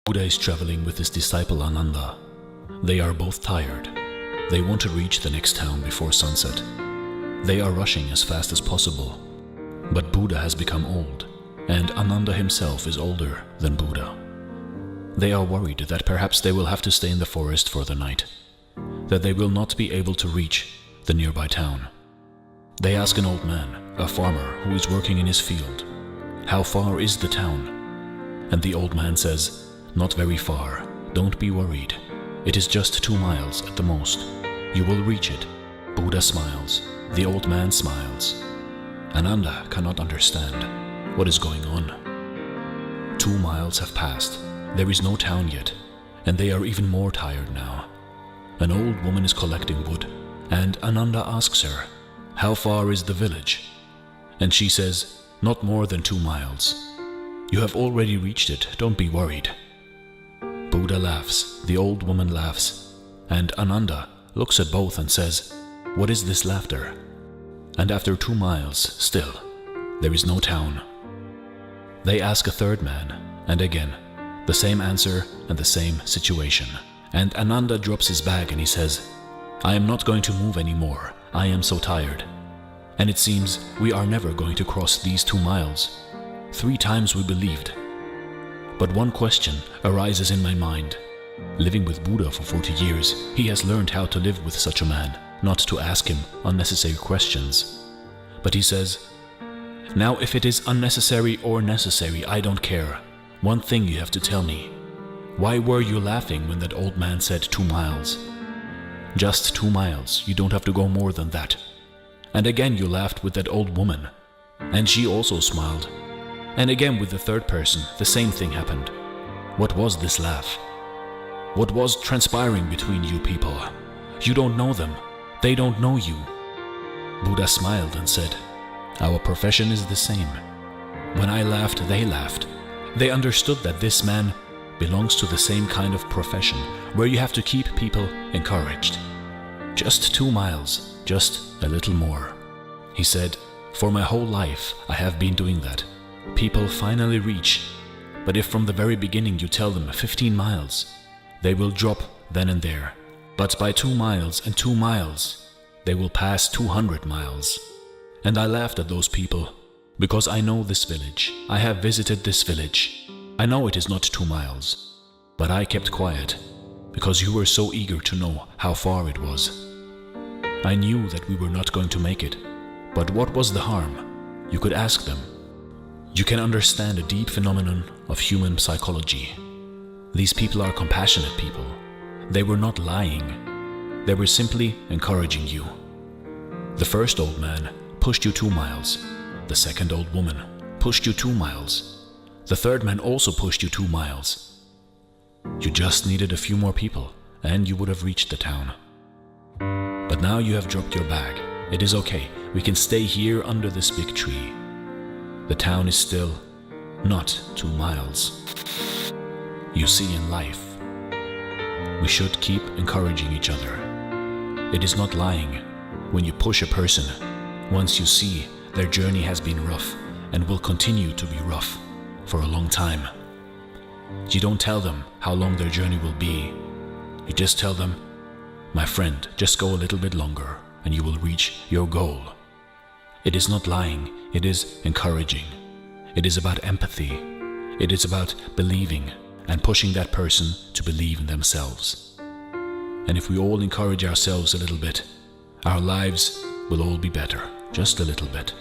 Buddha is traveling with his disciple Ananda. They are both tired. They want to reach the next town before sunset. They are rushing as fast as possible. But Buddha has become old, and Ananda himself is older than Buddha. They are worried that perhaps they will have to stay in the forest for the night, that they will not be able to reach the nearby town. They ask an old man, a farmer who is working in his field, "How far is the town?" And the old man says, "Not very far. Don't be worried. It is just 2 miles at the most. You will reach it." Buddha smiles. The old man smiles. Ananda cannot understand what is going on. 2 miles have passed. There is no town yet, and they are even more tired now. An old woman is collecting wood, and Ananda asks her, "How far is the village?" And she says, "Not more than 2 miles. You have already reached it, don't be worried." Buddha laughs, the old woman laughs, and Ananda looks at both and says, "What is this laughter?" And after 2 miles, still, there is no town. They ask a third man, and again, the same answer and the same situation. And Ananda drops his bag and he says, "I am not going to move anymore. I am so tired. And it seems we are never going to cross these 2 miles. 3 times we believed. But one question arises in my mind. Living with Buddha for 40 years, he has learned how to live with such a man, not to ask him unnecessary questions. But he says, "Now if it is unnecessary or necessary, I don't care. One thing you have to tell me. Why were you laughing when that old man said 2 miles? Just 2 miles, you don't have to go more than that. And again you laughed with that old woman, and she also smiled. And again with the third person, the same thing happened. What was this laugh? What was transpiring between you people? You don't know them. They don't know you." Buddha smiled and said, "Our profession is the same. When I laughed, they laughed. They understood that this man belongs to the same kind of profession, where you have to keep people encouraged. Just 2 miles, just a little more." He said, "For my whole life, I have been doing that. People finally reach, but if from the very beginning you tell them 15 miles, they will drop then and there. But by 2 miles and 2 miles, they will pass 200 miles. And I laughed at those people, because I know this village. I have visited this village. I know it is not 2 miles. But I kept quiet, because you were so eager to know how far it was. I knew that we were not going to make it. But what was the harm? You could ask them. You can understand a deep phenomenon of human psychology. These people are compassionate people. They were not lying. They were simply encouraging you. The first old man pushed you 2 miles. The second old woman pushed you 2 miles. The third man also pushed you 2 miles. You just needed a few more people, and you would have reached the town. But now you have dropped your bag. It is okay. We can stay here under this big tree. The town is still not 2 miles. You see, in life, we should keep encouraging each other. It is not lying when you push a person once you see their journey has been rough and will continue to be rough for a long time. You don't tell them how long their journey will be. You just tell them, "My friend, just go a little bit longer and you will reach your goal." It is not lying, it is encouraging. It is about empathy. It is about believing and pushing that person to believe in themselves. And if we all encourage ourselves a little bit, our lives will all be better, just a little bit.